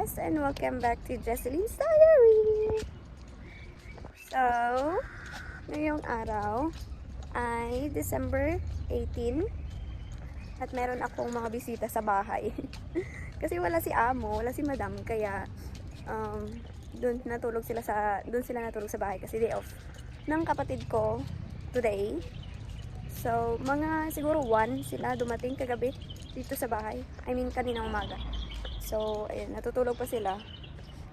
Jess and welcome back to Jesselyn's Diary! So, ngayong araw ay December 18 at meron akong mga bisita sa bahay. Kasi wala si Amo, wala si Madam, kaya doon sila natulog sa bahay kasi day off ng kapatid ko today. So, mga siguro 1 sila dumating kagabi dito sa bahay. I mean, kaninang umaga. So, ayun, natutulog pa sila.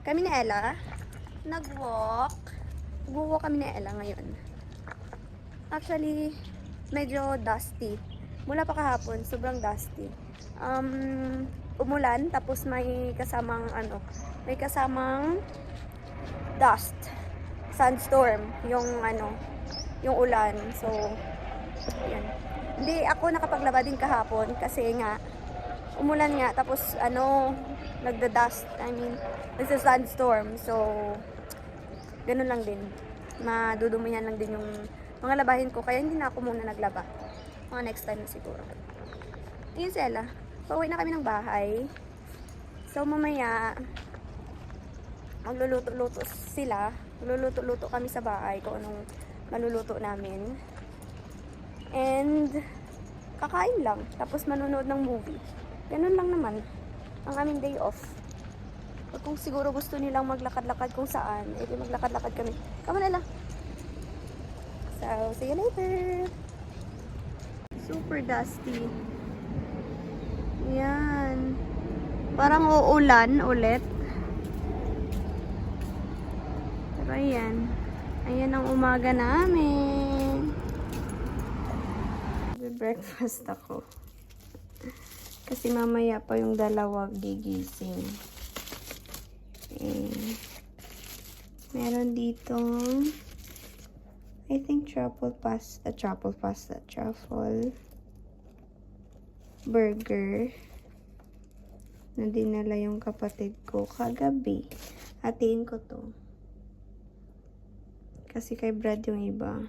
Kami ni Ella, nag-walk. Nag-walk kami ni Ella ngayon. Actually, medyo dusty. Mula pa kahapon, sobrang dusty. Umulan, tapos may kasamang dust. Sandstorm, yung ulan. So, ayan. Hindi ako nakapaglaba din kahapon kasi nga umulan nga, tapos nagda-dust, nagsa-sandstorm. So, ganun lang din. Madudumihan lang din yung mga labahin ko, kaya hindi na ako muna naglaba. Mga next time na siguro. Yun sila. Pauwi na kami ng bahay. So, mamaya, magluluto-luto sila. Magluluto-luto kami sa bahay kung anong maluluto namin. And, kakain lang. Tapos, manonood ng movie. Ganun lang naman ang aming day off. O kung siguro gusto nilang maglakad-lakad kung saan, edi maglakad-lakad kami. Come on, Ella. So, see you later. Super dusty. Yan. Parang uulan ulit. Pero ayan. Ayan ang umaga namin. Breakfast ako. Kasi mamaya pa yung dalawa gigising. Okay. Meron dito I think truffle burger na dinala yung kapatid ko kagabi. Hatiin ko to. Kasi kay Brad yung iba.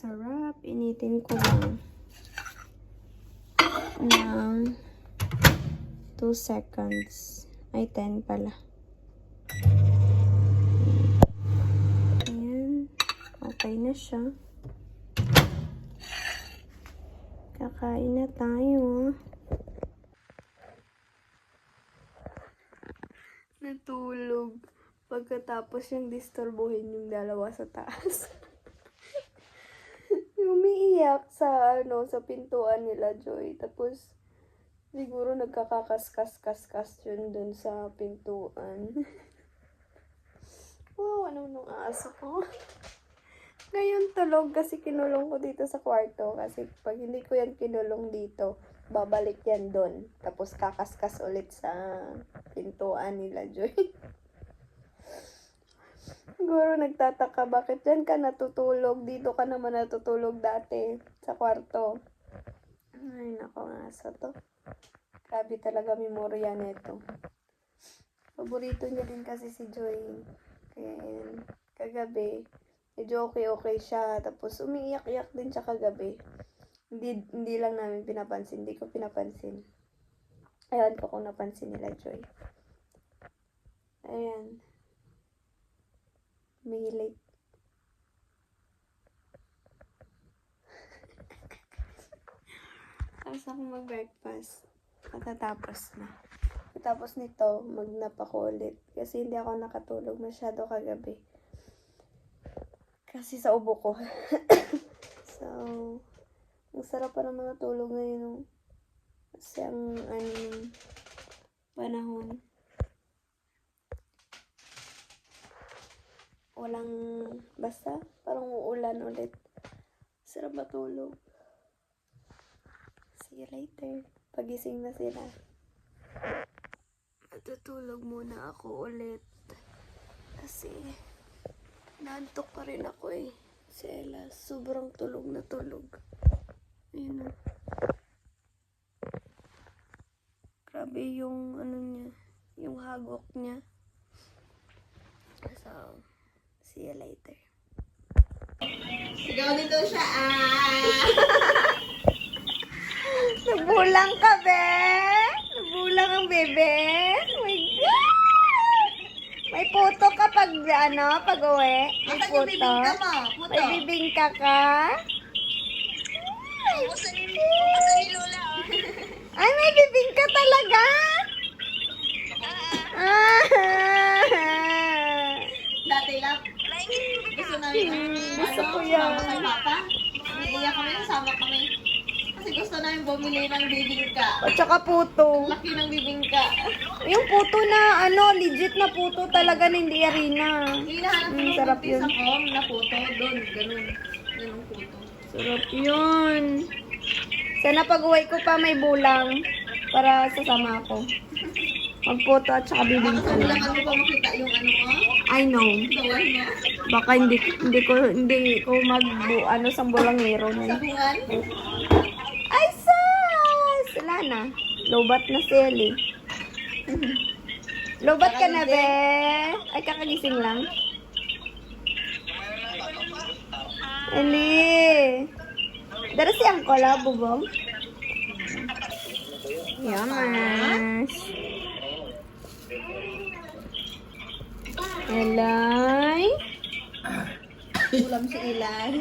Sarap. Initin ko lang ng 2 seconds. Ay, 10 pala. Ayan. Okay na siya. Kakain na tayo. Natulog. Pagkatapos yung disturbuhin yung dalawa sa taas. Umiiyak sa pintuan nila, Joy. Tapos siguro nagkakakas-kas yun dun sa pintuan. Wow, nung aso ko. Ngayon tulog kasi kinulong ko dito sa kwarto. Kasi pag hindi ko yan kinulong dito, babalik yan dun. Tapos kakaskas ulit sa pintuan nila, Joy. Siguro nagtataka, bakit dyan ka natutulog? Dito ka naman natutulog dati sa kwarto. Ay, nako, aso to. Grabe talaga memorya nito. Paborito niya din kasi si Joy. Kaya kagabi, medyo okay siya. Tapos umiiyak-iyak din siya kagabi. Hindi lang namin pinapansin. Hindi ko pinapansin. Ayan ko kung napansin nila, Joy. Ayan. Mihilig. Tapos ako mag-breakfast. Matatapos na. Tapos nito, mag-nap ako ulit. Kasi hindi ako nakatulog masyado kagabi. Kasi sa ubo ko. So, ang sarap pa ng mga tulog ngayon. Kasi ang panahon. Walang, basta, parang uulan ulit. Sarap matulog. See you later. Pagising na sila. Matutulog muna ako ulit. Kasi, naantok pa rin ako eh. Si Ella, sobrang tulog na tulog. Ayun na. Grabe yung, niya, yung hagok niya. So, see you later. Sigaw dito siya, Nabulang ka, be! Nabulang ang bebe! Oh my God! puto ka pag pag uwi? May Asan yung puto? bibingka mo? Puto. May bibingka ka? Ay, may bibingka talaga? Ah! Dati lang. Gusto namin. Gusto ko yan. Sama kay Papa. Iiyak kami, sama kami. Kasi gusto namin bumili ng bibingka. At saka puto. Laki ng bibingka. Yung puto na, legit na puto talaga na hindi arena. Hinahanap ko Sarap yun. sa com na puto. Doon, ganun. Ganun puto. Sarap yun. Sana pag-uwi ko pa may bulang para sasama ako. Magputo at saka bibingka Baka lang. mo pa makita yung ano mo. I know. Gawan mo. Baka hindi ko sambolangero na. Sabungan. Ay, sus! Wala na. Lobat na si Ellie. Lobat ka na, be? Ay, kakagising lang. Ellie! Dara si Angkol, bubong? Yamas! Elay! Ulam si Ilan.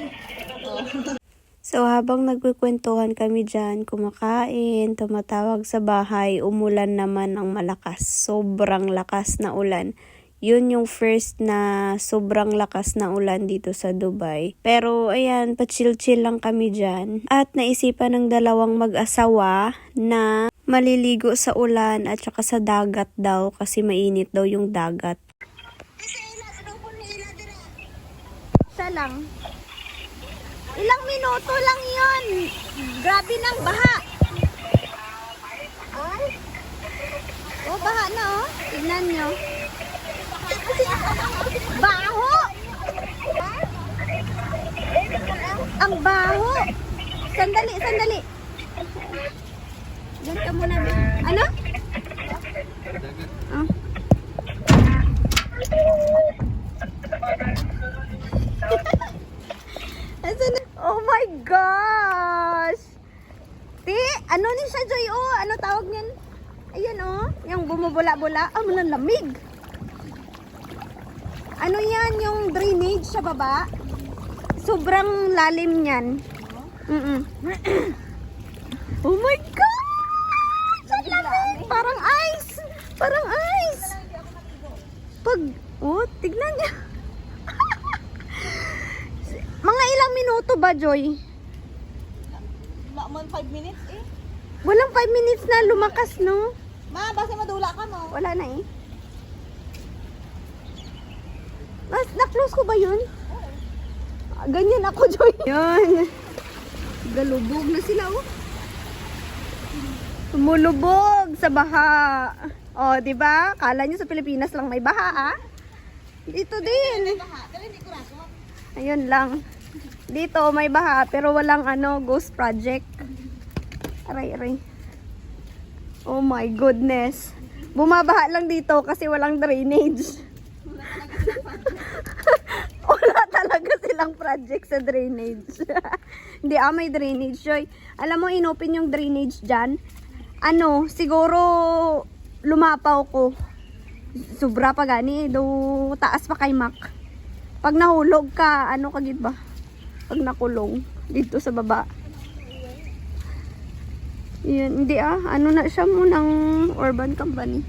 So, habang nagkukwentuhan kami dyan, kumakain, tumatawag sa bahay, umulan naman ng malakas. Sobrang lakas na ulan. Yun yung first na sobrang lakas na ulan dito sa Dubai. Pero, ayan, pa-chill-chill lang kami dyan. At naisipan ng dalawang mag-asawa na maliligo sa ulan at saka sa dagat daw kasi mainit daw yung dagat. Isa lang. Ilang minuto lang yon. Grabe ng baha. Oh, baha na oh. Tignan nyo. Baho! Ang baho! Sandali, sandali. Diyan ka muna. Ano? Oh. Oh my gosh! Ti, ano ni siya, Joy? Oh, ano tawag niyan? Ayan oh, yung bumubula-bula. Ah, malamig. Ano yan, yung drainage sa baba? Sobrang lalim niyan. Oh my God! Ang lamig! Parang ice! Parang ice! Tignan niya. Mga ilang minuto ba, Joy? Wala man 5 minutes eh. Walang 5 minutes na lumakas, no? Ma, basta madula ka mo. Wala na eh. Na-close ko ba yun? Ganyan ako, Joy. Yan. Galubog na sila, oh. Tumulubog sa baha. Oh, di ba? Kala nyo sa Pilipinas lang may baha, ah? Dito din. Ayun lang. Dito may baha pero walang ghost project. Aray, aray. Oh my goodness. Bumabaha lang dito kasi walang drainage. Wala talaga silang project sa drainage. Hindi, may drainage, Joy. Alam mo, inopen yung drainage dyan. Siguro lumapaw ko. Sobra pa gani. Do taas pa kay Mac. Pag nahulog ka, kagid ba? Pag nakulong dito sa baba. Yan, hindi na siya mo ng urban company.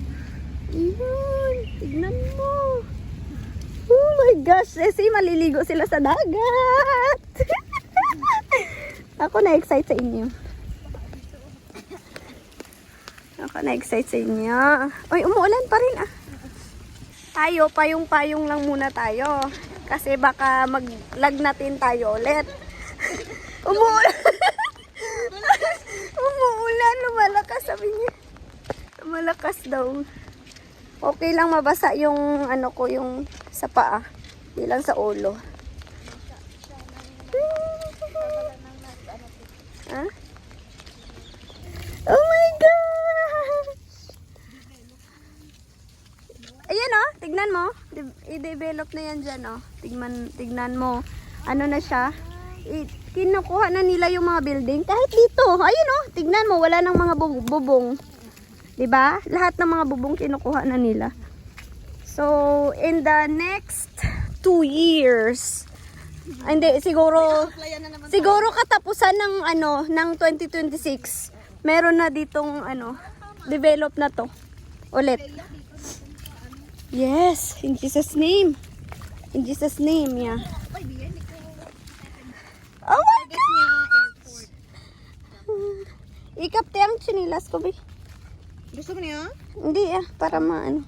Ayan, tignan mo. Oh my gosh, maliligo sila sa dagat. Ako na-excite sa inyo. Sa inyo. Uy, umuulan pa rin Tayo, payong-payong lang muna tayo. Kasi baka maglagnatin tayo ulit. Umuulan. Umuulan, lumalakas sabi niya. Lumalakas daw. Okay lang mabasa yung yung sa paa. Hindi lang sa ulo. Ha? Oh my God! Ayan tignan mo. I-develop na yan dyan Tignan mo. Ano na siya? Kinukuha na nila yung mga building. Kahit dito. Ayun tignan mo. Wala nang mga bubong. Diba? Lahat ng mga bubong kinukuha na nila. So, in the next 2 years, hindi, siguro, Applyan na naman. siguro katapusan ng, ng 2026, meron na ditong, develop na to. Ulit. Yes, in Jesus' name. In Jesus' name, yeah. Ay, diyan. Oh my Target niya airport. Ikapte ang chinilas ko, be. Gusto mo niya? Hindi, para maano.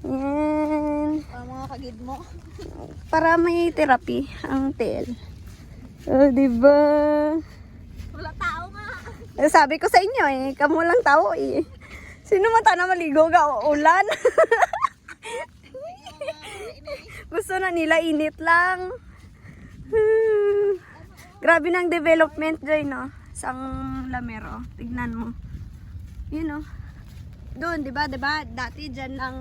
Yan. Para mga kagid mo. Para may therapy ang tail. Oh, diba? Wala tao nga. Sabi ko sa inyo kamo lang tao Sino man na maligo ka ulan? Gusto na nila init lang. Grabe ng development Joy, no? Sang Lamero. Tignan mo. Yun, no? Doon, diba? Dati dyan lang.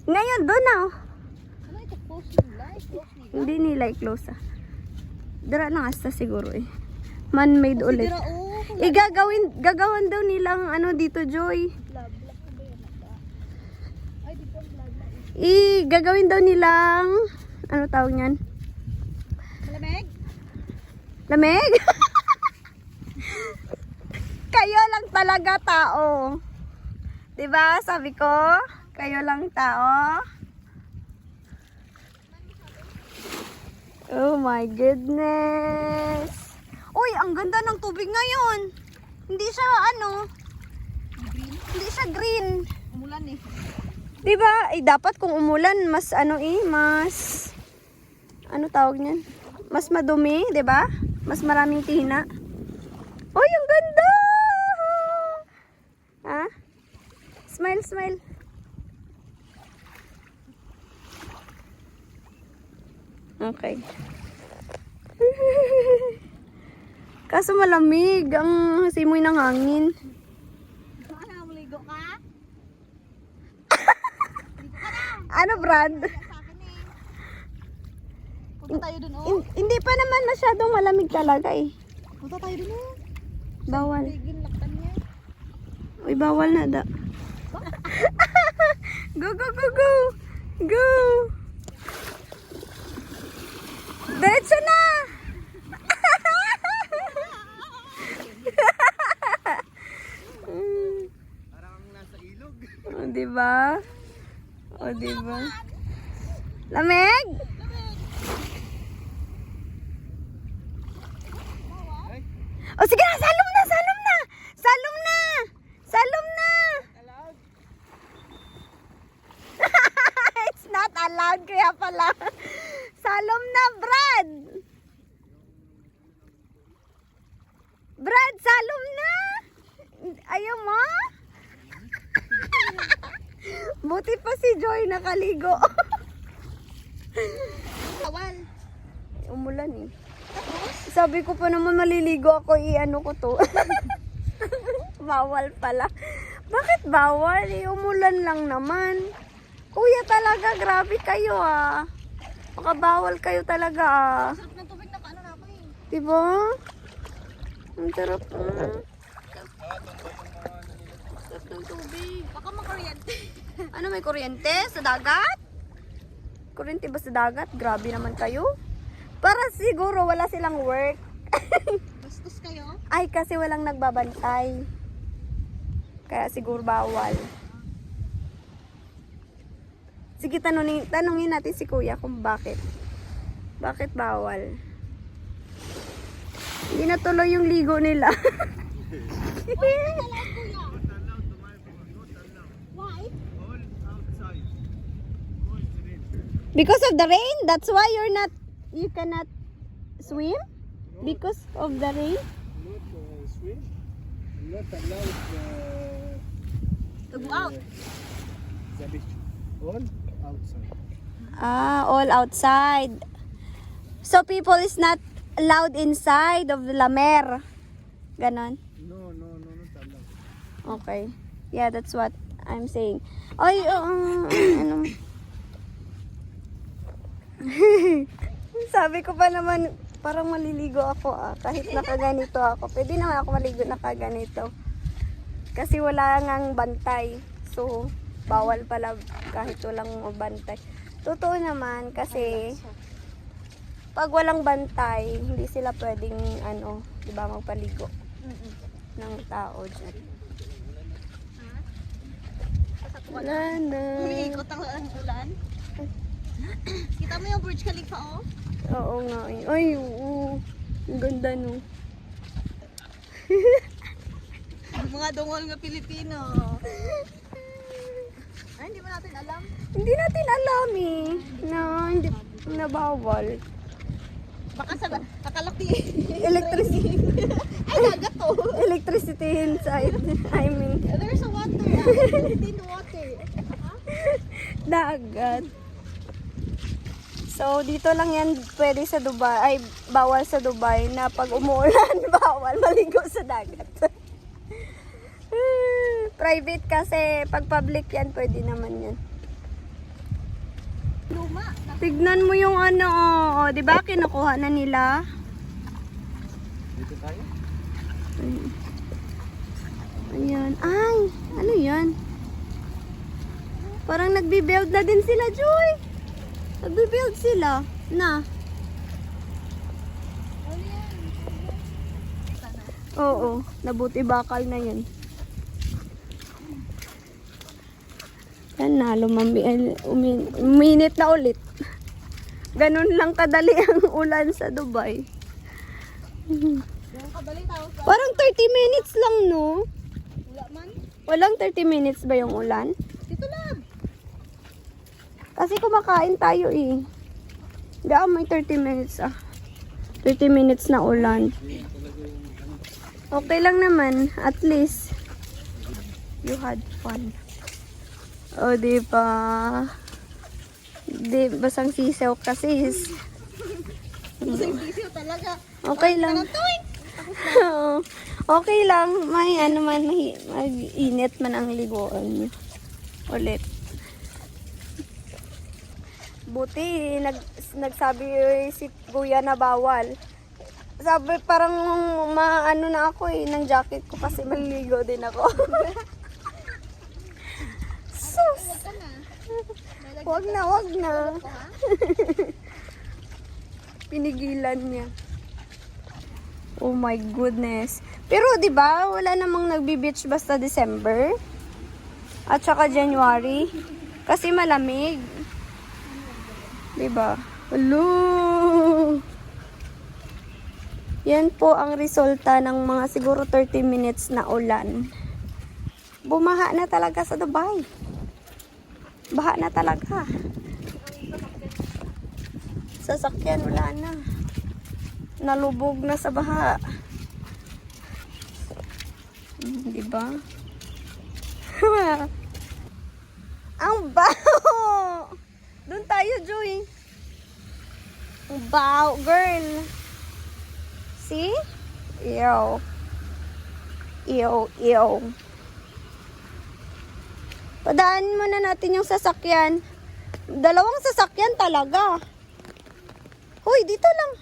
Ngayon, doon na, oh. Ano ito? Close nila? Close nila? Hindi nila i-close, Dara na hasta siguro, Man-made ulit. Siguro, oh. Gagawin daw nilang dito, Joy. Blabla ko ba yan? Ay, di ba blabla? Gagawin daw nilang, tawag niyan? Malamig? Lamig? Kayo lang talaga tao. 'Di ba? Sabi ko, kayo lang tao. Oh my goodness. Uy, ang ganda ng tubig ngayon. Hindi siya Green? hindi siya green. Umulan eh. 'Di ba? Dapat kung umulan mas mas tawag niyan? Mas madumi, 'di ba? Mas maraming tina. Uy, ang ganda. Ha? Smile. Okay. Kaso malamig ang simoy ng hangin. Ano, maligo ka? Ano, Brad? Sa akin eh. Punta tayo dun oh. Hindi pa naman masyadong malamig talaga Punta tayo dun oh. Bawal. Bigin laktan niya. Uy, bawal na da. Go. Go. Diretso na. Parang nasa ilog. O, diba? Lamig? O, sige na, salom na. It's not allowed, kaya pala. Salom na, Brad. Brad, salom na. Ayaw mo? Buti pa si Joy nakaligo. Tawal. Umulan Sabi ko pa naman maliligo ako, ko to. Bawal pala. Bakit bawal? Umulan lang naman. Kuya talaga, grabe kayo Makabawal kayo talaga Sarap ng tubig na paano na ako eh. Diba? Ang sarap Sarap ng tubig. Baka makuryente. Ano, may kuryente sa dagat? Kuryente ba sa dagat? Grabe naman kayo. Para siguro wala silang work. Bastos kayo? Ay, kasi walang nagbabantay. Kaya siguro bawal. Sige, tanungin natin si Kuya kung bakit. Bakit bawal? Hindi na tuloy yung ligo nila. Why? All outside. Because of the rain? That's why you cannot swim? Because of the rain? Not swim. Not allowed To go out. the beach. All outside. All outside. So people is not allowed inside of the Lamer. Ganon. No, not allowed. Okay. Yeah, that's what I'm saying. Ay, ano. Sabi ko pa naman, parang maliligo ako kahit nakaganito ako. Pwede naman ako maligo nakaganito. Kasi wala ngang bantay. So, bawal pala kahit walang bantay. Totoo naman kasi pag walang bantay, hindi sila pwedeng ano, 'di ba, magpaligo ng tao diyan. Wala na. Umiikot ang ulan. Kita mo yung Burj Khalifa, oh? Oo nga. Ay, oo. Ang ganda, no? Mga dungol nga Pilipino. Ay, hindi mo natin alam. Hindi natin alam eh. Hindi na bawal. Baka sa kakalaki. Electricity. Ay, dagat to. Electricity inside. I mean, There's a water. Electricity in the water. dagat. So, dito lang yan pwede sa Dubai. Ay, bawal sa Dubai na pag umuulan, bawal maligo sa dagat. Private kasi, pag public yan, pwede naman yan. Luma. Tignan mo yung ano, oh, 'di ba kinukuha na nila? Dito tayo? Ayan. Ay, ano 'yan? Parang nagbi-build na din sila, Joy. Nagbi-build sila. Na. Oo, nabuti bakal na 'yan. Yan na, uminit na ulit. Ganun lang kadali ang ulan sa Dubai. Yung kabali tawag ka. Parang 30 minutes lang, no? Wala man. Walang 30 minutes ba yung ulan? Dito lang. Kasi kumakain tayo eh. Hindi may 30 minutes 30 minutes na ulan. Okay lang naman. At least, you had fun. O, di ba? Di, basang sisaw kasi. Busing sisiw talaga. Okay lang. Oo. Okay lang. May ano man, mag-init man ang liguan niyo. Ulit. Buti, nagsabi si Kuya na bawal. Sabi parang maano na ako ng jacket ko kasi maliligo din ako. Sus! Wag na. Pinigilan niya. Oh my goodness. Pero 'di ba, wala namang nagbi-beach basta December at saka January kasi malamig. 'Di ba? Hello. Yan po ang resulta ng mga siguro 30 minutes na ulan. Bumaha na talaga sa Dubai. Baha na talaga. Sasakyan wala na. Nalubog na sa baha. Di ba? Ang baho! Doon tayo, Joy. Ang baho, girl. See? Ew. Ew. Padaanin muna natin yung sasakyan. Dalawang sasakyan talaga. Hoy, dito lang.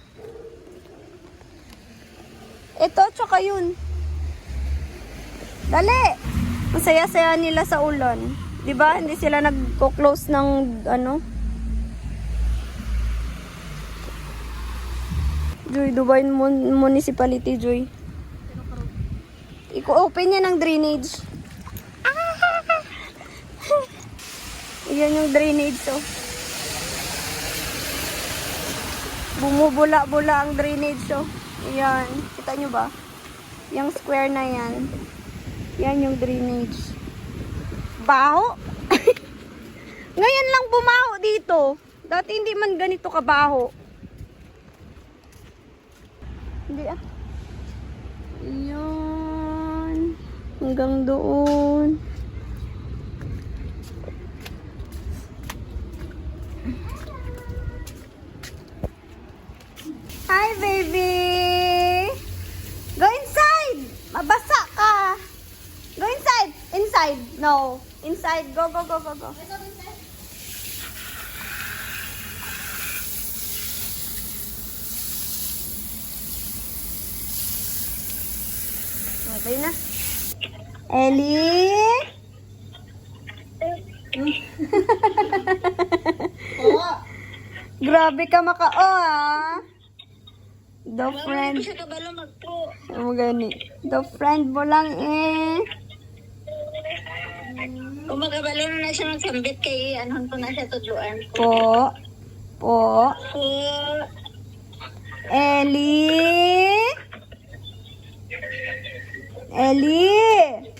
Ito, tsaka yun. Dali. Masaya-saya nila sa ulan. Diba? Hindi sila nagko-close ng ano. Joy, Dubai Municipality, Joy. I-open niya ng drainage. Yan yung drainage, oh. Bumubula-bula ang drainage, oh. Yan. Kita nyo ba? Yung square na yan. Yan yung drainage. Baho? Ngayon lang bumaho dito. Dati hindi man ganito kabaho. Hindi Yan. Hanggang doon. Hi, baby! Go inside! Mabasa ka! Go inside! Inside! No! Inside! Go! Okay na. Ellie? Oo. Grabe ka makao ah. The friend. Sa kabalo magpo. Ano gani? The friend mo lang eh. Kung magkabalo na siya magsambit kay anong ko na siya tudluan ko. Po. Po. Po. Ellie. Ellie.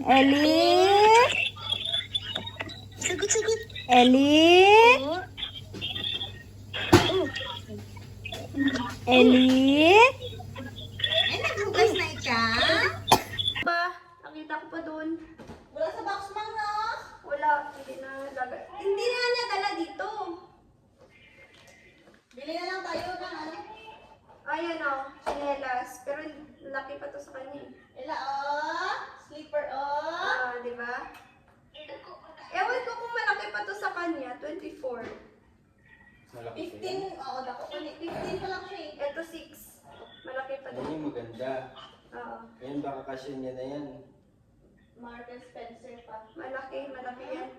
Ellie. Sagot. Ellie. Po. Ellie. Ay, naghugas na ika? Ba, nakita ko pa doon. Wala sa box man, no? Wala, hindi na lagay. Hindi na nadala dito. Bili na lang tayo ng ano? Ayan o, chinelas. Pero laki pa to sa kanya. Ila, oh. Sleeper, oh. Ah, di ba? Ewan ko kung malaki pa to sa kanya, 24. Malaki pa 15, yan. oo, dako ko. 15 pa lang siya eh. Ito 6. Malaki pa Yan din. yung maganda. Oo. Yan baka kasya niya na yan. Mark and Spencer pa. Malaki yan.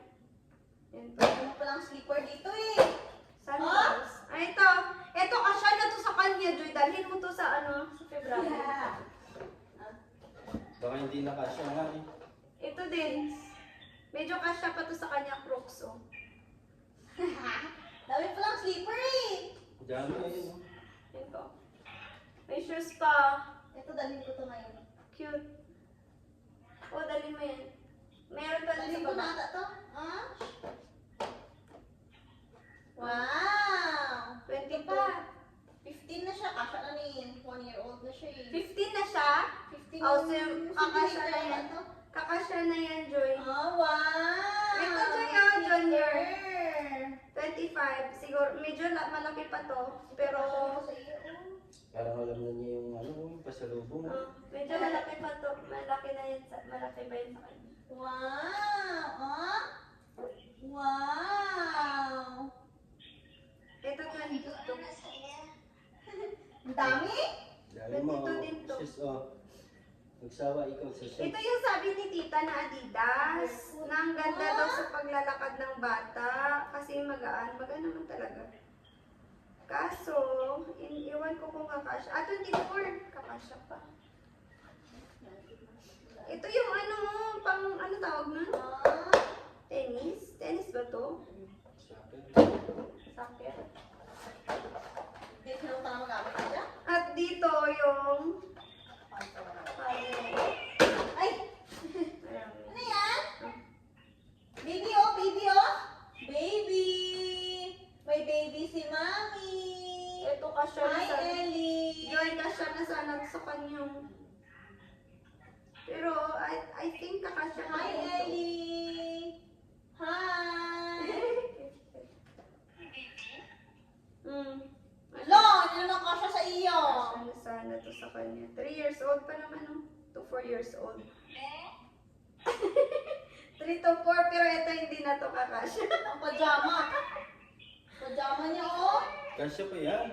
Yan to. Ano pa lang sleeper dito eh. Sandals. Ah, ito. Ito, kasya na to sa kanya, Joy. Dalhin mo to sa ano, sa February. Baka hindi na kasya nga eh. Ito din. Medyo kasya pa to sa kanya, Crocs, oh. Dami pa lang sleeper eh. Diyan mo yun. Ito. May shoes pa. Ito, dalhin ko to ngayon. Cute. Oh, dalhin mo yan. Meron pa din Dalhin sa ko baba. na ata to. Ah? Wow! 22. Pa. 15 na siya. Kasha na ni 1-year-old na siya eh. 15 na siya. 15 Oh, so yung kakasya na centimeter yan. to. Kakasya na yan, Joy. Oh, wow! Ito, Joy, oh, junior. Super. 25. Siguro, medyo malaki pa to. Pero, Parang alam na niya yung ano, yung pasalubong. medyo malaki pa to. Malaki na yan. Malaki ba yun sa kanya? Wow! Oh? Wow! Ito, 22. Ang dami? Dahil mo, 22 din to. sis, oh. Magsawa ikaw sa siya. Ito yung sabi ni tita na Adidas. Na ang ganda daw sa paglalakad ng bata. Kasi magaan. Magaan naman talaga. Kaso, iwan ko kung kakasya. Ah, 24. Kakasya pa. Ito yung ano mo, pang ano tawag na? Tennis? Tennis ba to? Soccer? Hindi sila pa na magamit siya? At dito yung... Ay! Ano yan? Baby oh! Baby oh! Baby! May baby si Mami! Ito kasya na Hi, sa... Ellie! Joy, kasya na sana sa kanyang... Pero, I think kakasya na Hi, ito. Ellie! Hi! Lo! Ano na kasya sa iyo? Kasya na sana to sa kanya. 3 years old pa naman, no? To 4 years old. 3 to 4, pero ito hindi na to kakasya. Ang pajama. Pajama niya oh! Kasya pa yan.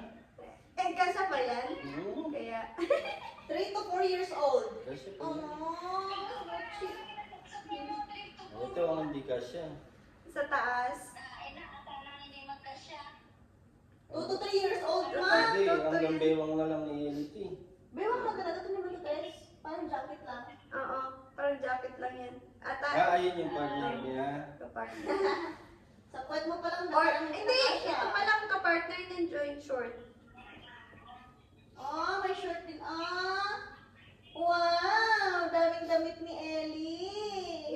Eh, kasya pa yan? Oo. Kaya, 3 to 4 years old. Kasya pa Oh, yan. cute. Ito ang hindi kasya. sa taas. 2 to 3 years old ma. Pwede, totoo hanggang yan. bewang na lang ni Elity. Bewang maganda ito ni Marites. Parang jacket lang. Oo, parang jacket lang yan. At Ayun yung partner niya. kapartner. Sa kwet mo palang Or, ang hindi, ito palang kapartner ng joint short. Oh, may shirt din. Ah! Wow! Daming damit ni Ellie.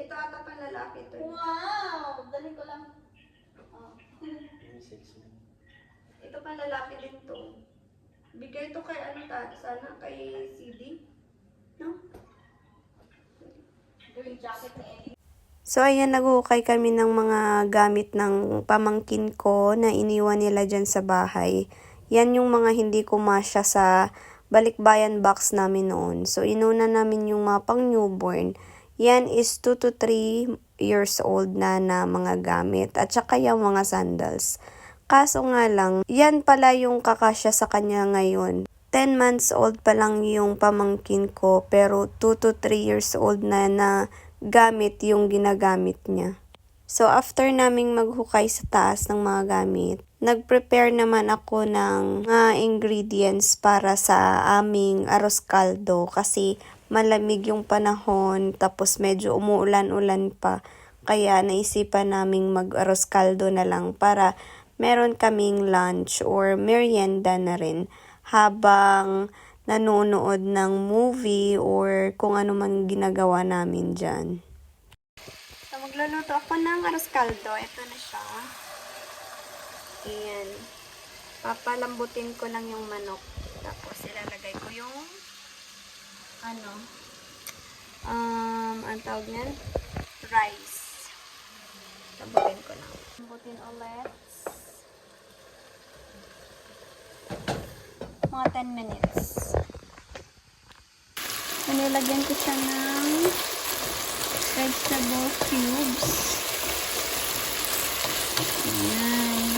Ito ata pang lalaki to. Wow! Dalhin ko lang. Oh. Yung sexy. Ito pang lalaki din to. Bigay to kay ano sana, kay CD. No? Yung jacket ni Ellie. So, ayan, nag-ukay kami ng mga gamit ng pamangkin ko na iniwan nila dyan sa bahay. Yan yung mga hindi kumasya sa balikbayan box namin noon. So, inuna namin yung mga pang newborn. Yan is 2 to 3 years old na mga gamit. At saka yung mga sandals. Kaso nga lang, yan pala yung kakasya sa kanya ngayon. 10 months old pa lang yung pamangkin ko, pero 2 to 3 years old na gamit yung ginagamit niya. So, after naming maghukay sa taas ng mga gamit, nag-prepare naman ako ng ingredients para sa aming arroz caldo kasi malamig yung panahon, tapos medyo umuulan-ulan pa. Kaya naisipan naming mag-arroz caldo na lang para meron kaming lunch or merienda na rin habang nanonood ng movie or kung ano man ginagawa namin dyan. So, magluluto ako ng arroz caldo. Ito na siya. Ayan. Papalambutin ko lang yung manok. Tapos, ilalagay ko yung ang tawag niyan? Rice. Lambutin ko lang. Lambutin ulit. Mga 10 minutes. So, nilagyan ko siya ng vegetable cubes. Ayan.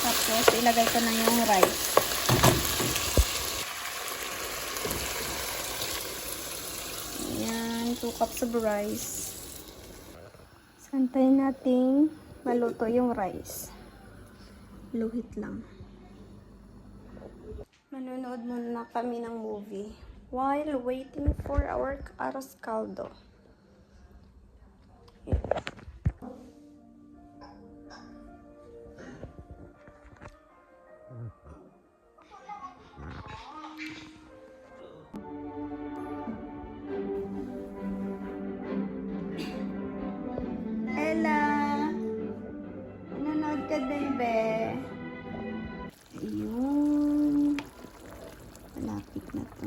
Tapos, ilagay ko na yung rice. Ayan, 2 cups of rice. Antayin natin maluto yung rice. Luhit lang. Manonood muna kami ng movie while waiting for our arroz caldo. Yeah. Ella! Nanonood ka din, be? Ayun. Malapit na to.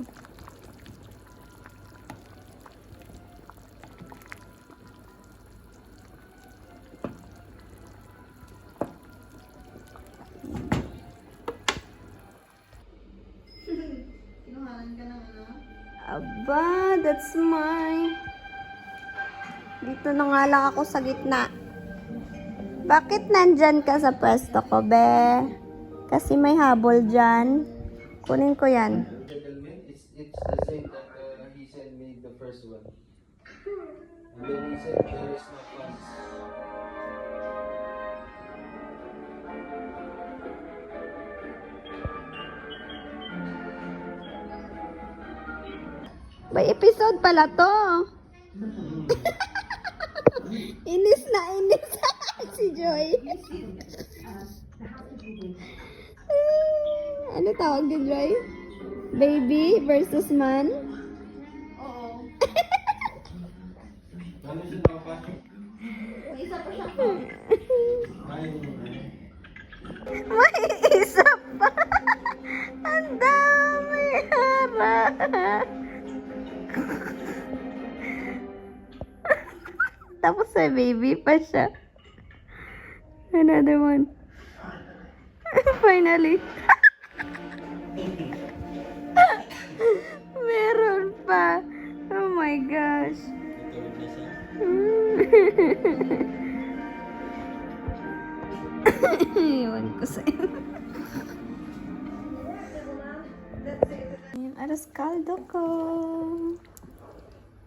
Kinuhanan ka ng ano? Aba, that's mine. Dito na nga lang ako sa gitna. Bakit nandyan ka sa pwesto ko, be? Kasi may habol dyan. Kunin ko yan. It's the same that he sent me the first one. And then he said there is no funds. May episode pala to. Inis na inis si Joy. Ano tawag din, Joy? Baby versus man? Oo. Ano siya nakapasok? May isa pa siya. May isa pa. Ang dami harap. Tapos may baby pa siya. Another one. Finally. Meron pa. Oh my gosh. Iwan ko sa'yo. Yung arroz caldo ko.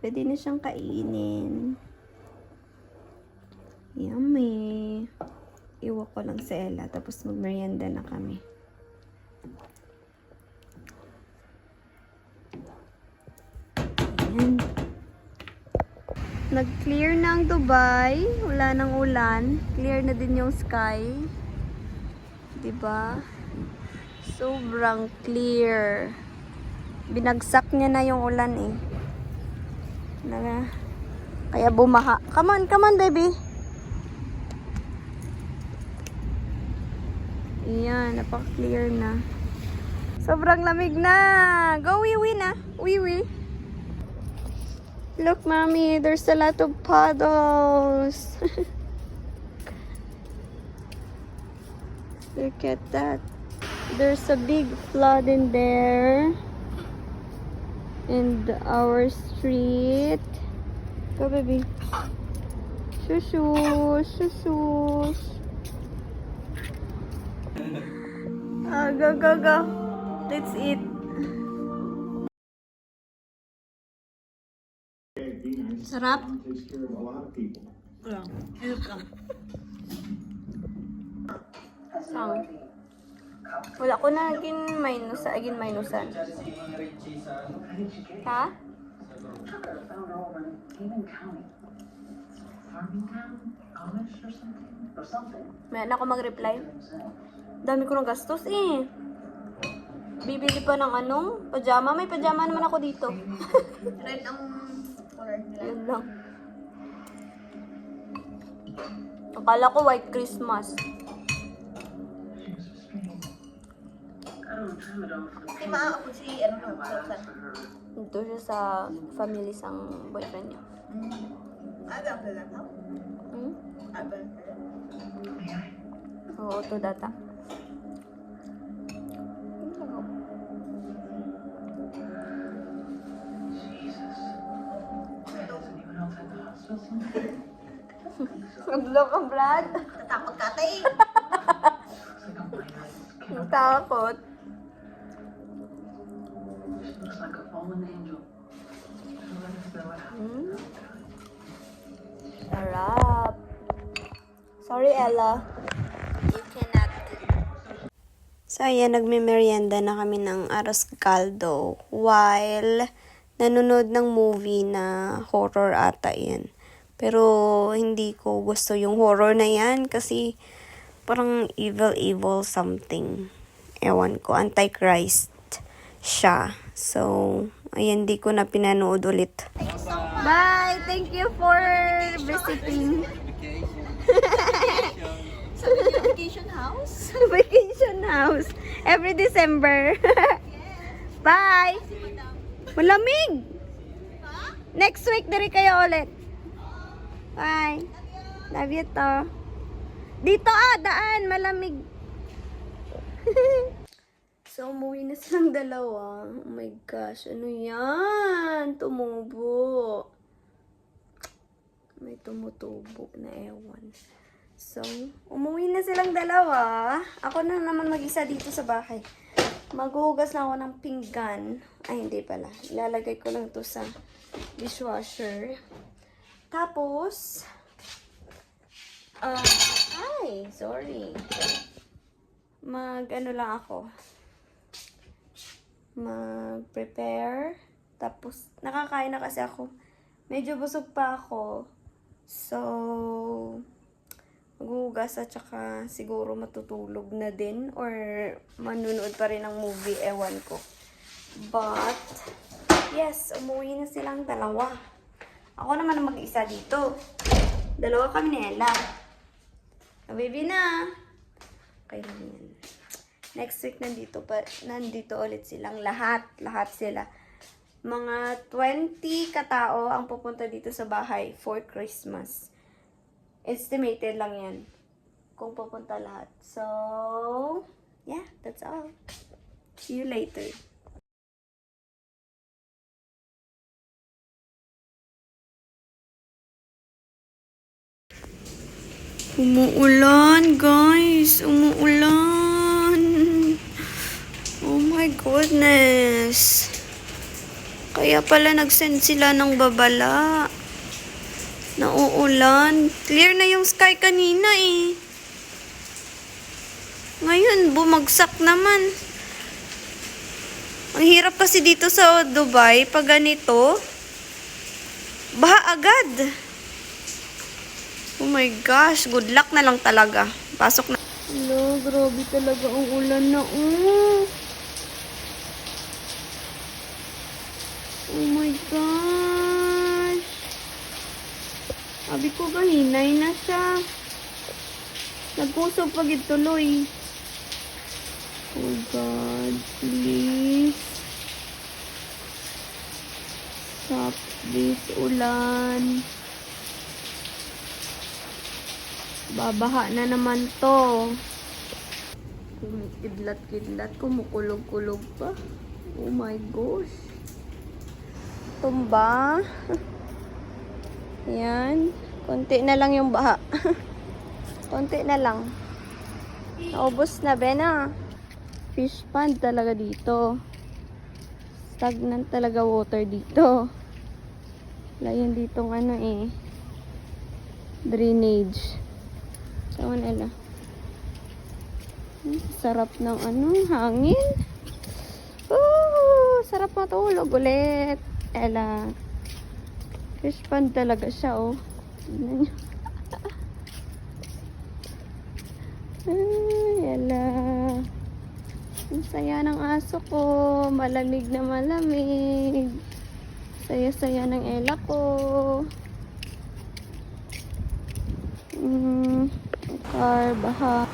Pwede na siyang kainin. Yummy. Iwan ko lang sa Ella. Tapos magmerienda na kami. Ayan. Nag-clear na ang Dubai. Wala nang ulan. Clear na din yung sky. Diba? Sobrang clear. Binagsak niya na yung ulan eh. Kaya bumaha. Come on baby. Ayan, napaka-clear na. Sobrang lamig na. Go wiwi na. Wiwi. Look, mommy, there's a lot of puddles. Look at that. There's a big flood in there. In our street. Go, baby. Shush, shush. Go, go, go. Let's eat. Sarap? Sang. Wala ko na agin minusan. Si Richie sa Ha? May na ako mag-reply. Dami ko ng gastos eh. Bibili pa ng pajama. May pajama naman ako dito. Red ang color nila. Yun lang. Akala ko white Christmas. Hindi maaapod si Susan. Dito siya sa family sang boyfriend niya. Aga ang pagkakaw? Hmm? Aga ang Oo, to data. Naglok ang blood. Tatakot ka tayo. Ang takot. Hmm? Sarap. Sorry, Ella. You cannot. So, ayan, nagme-merienda na kami ng arroz caldo while nanonood ng movie na horror ata yan. Pero, hindi ko gusto yung horror na yan kasi parang evil something. Ewan ko, Antichrist siya. So, ayan, di ko na pinanood ulit. Bye! Thank you for visiting. Vacation house? Vacation house. Every December. Bye! Malamig! Next week, dari kayo ulit. Bye! Love you to. Dito daan. Malamig. So, umuwi na silang dalawa. Oh my gosh, ano yan? Tumubo. May tumutubo na ewan. So, umuwi na silang dalawa. Ako na naman mag-isa dito sa bahay. Maghuhugas na ako ng pinggan. Ay, hindi pala. Ilalagay ko lang to sa dishwasher. Tapos, sorry. Mag-ano lang ako. Mag-prepare. Tapos, nakakain na kasi ako. Medyo busog pa ako. So, maghuhugas at saka siguro matutulog na din or manunood pa rin ng movie, ewan ko. But, yes, umuwi na silang dalawa. Ako naman ang mag-isa dito. Dalawa kami ni Ella. Baby na. Okay lang yan. Next week nandito ulit silang lahat sila. Mga 20 katao ang pupunta dito sa bahay for Christmas. Estimated lang yan kung pupunta lahat. So, yeah, that's all. See you later. Umuulan, guys. Umuulan. Oh my goodness. Kaya pala nag-send sila ng babala. Nauulan. Clear na yung sky kanina eh. Ngayon, bumagsak naman. Ang hirap kasi dito sa Dubai, pag ganito, baha agad. Oh my gosh, good luck na lang talaga. Pasok na. Hello, grabe talaga ang ulan na. Oh my gosh. Sabi ko gahinay na siya. Nagkusog pag ituloy. Oh God, please. Stop this ulan. Babaha na naman to. Kumikidlat-kidlat, kumukulog-kulog pa. Oh my gosh. Tumba. Yan. Konti na lang yung baha. Konti na lang. Naubos na, Bena. Fish pond talaga dito. Stagnant talaga water dito. Wala yun ditong ano eh. Drainage. Saan ala? Sarap ng ano, hangin. Sarap matulog ulit. Ela. Fish pond talaga siya, oh. Tignan nyo. Ay, ela. Ang saya ng aso ko. Malamig na malamig. Saya-saya ng ela ko. Car, baha.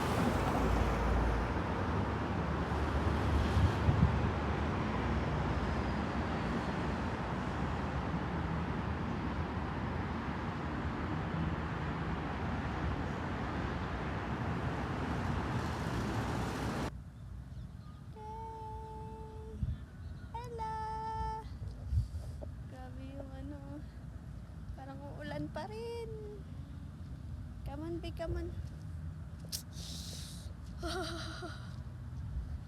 Grabe yung ano. Parang uulan pa rin. Come on, be, come on.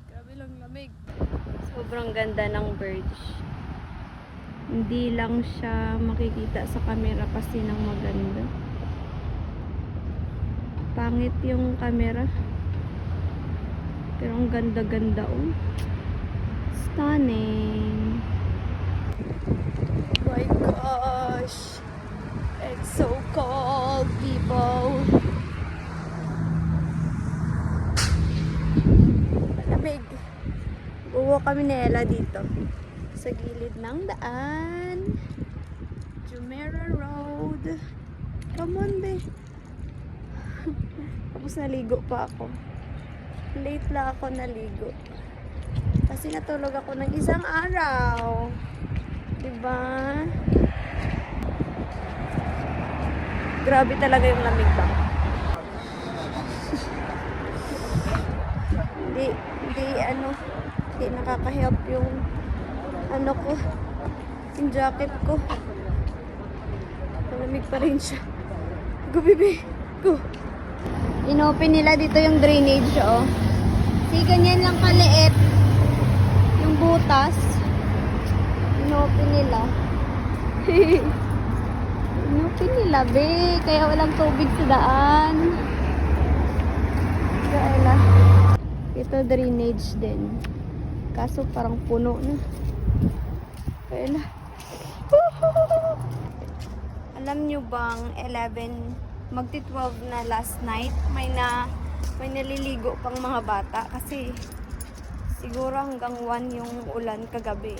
Grabe lang lamig. Sobrang ganda ng birds. Hindi lang siya makikita sa camera kasi ng maganda. Pangit yung camera. Pero ang ganda-ganda, oh. Stunning. Oh my gosh. It's so cold, people. Malamig. Buwa kami ni Ella dito. Sa gilid ng daan. Jumeirah Road. Come on, be. Tapos naligo pa ako. Late lang ako naligo. Kasi natulog ako ng isang araw. Diba? Grabe talaga yung lamig ba? hindi nakaka-help yung ano ko, yung jacket ko. Malamig pa rin siya. Go, baby. Go. Inopen nila dito yung drainage, oh. See, ganyan lang kaliit. Yung butas. Inopen nila. Inopen nila, be. Kaya walang tubig sa daan. Kaya ito drainage din. Kaso parang puno na. Kaya alam nyo bang 11 magti-12 na last night, may naliligo pang mga bata kasi siguro hanggang 1 yung ulan kagabi,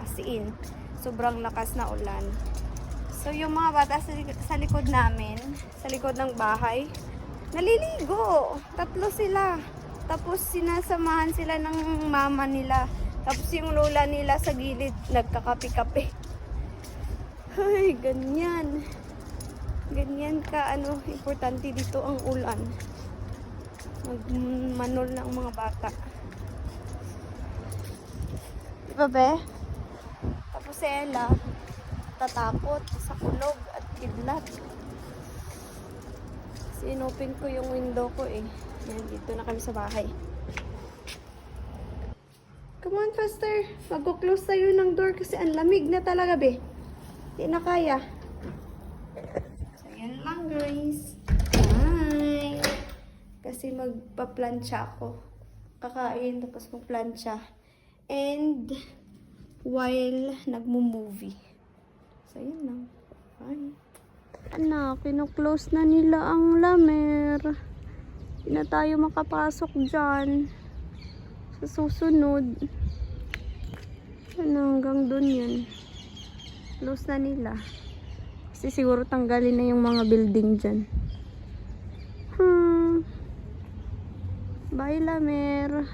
as in sobrang lakas na ulan. So yung mga bata sa likod namin, sa likod ng bahay, naliligo. 3 sila, tapos sinasamahan sila ng mama nila, tapos yung lola nila sa gilid nagkakape-kape. Ay, ganyan ka importante dito ang ulan. Magmanol na ang mga bata, diba, be? Tapos si Ella tatakot sa kulog at kidlat. Sinopin ko yung window ko eh. Yan, dito na kami sa bahay. Come on, faster. Mag-close tayo ng door kasi ang lamig na talaga, be. Hindi na kaya. Ayan lang, guys. Bye! Kasi magpa-plancha ako. Kakain, tapos mag-plancha. And while nagmo-movie. So, ayan lang. Bye! Anak, kino-close na nila ang lamer. Hindi na tayo makapasok dyan. Sa susunod. Hanggang dun yan. Close na nila. Kasi siguro tanggalin na yung mga building dyan. Bye, lamer.